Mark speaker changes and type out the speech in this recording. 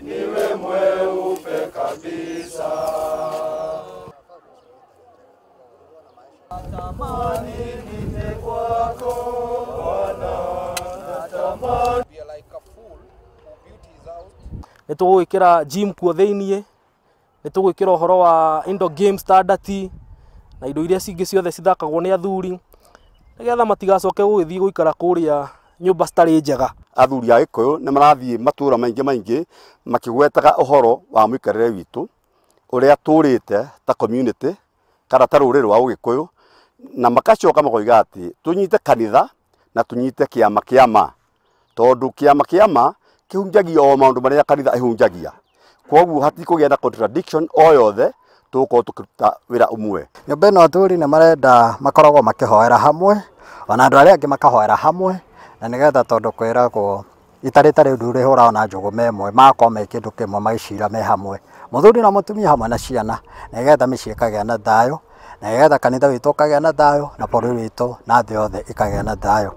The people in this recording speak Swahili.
Speaker 1: Niwe mweupe kabisa. Natamani nije kwako Bwana, natamani be like a fool who beauty is out.
Speaker 2: Nitugwikira gym kuo thiini, nitugwikira uhoro wa indoor game standard na indo iria cingi ciothe cithakagwo ni athuri nigetha matigacoke gugithii guikara kuria nyumba stari njega.
Speaker 3: Athuri a Gikuyu ni marathie matura maingi makigwetaga uhoro wa muikarire witu uria turite ta community kana ta ruriri rwa Gikuyu na makacoka makoiga ati tunyite kanitha na tunyite kiama tondu kiama kihunjagia o maundu maria kanitha ihunjagia, koguo hatikugia na contradiction o yothe tuko tukiruta wira umwe.
Speaker 4: Nyumba ino Athuri ni marenda makoragwo makihoera hamwe ona andu aria angi makahoera hamwe na nigetha tondu kwiragwo itarita riu rihura ona njugu memwe makorwo me kindu kimwe maicira me hamwe muthuri na mutumia hamwe na ciana nigetha micii ikagia na thayo na nigetha kanitha witu ukagia na thayo na bururi witu na thii yothe ikagia na thayo.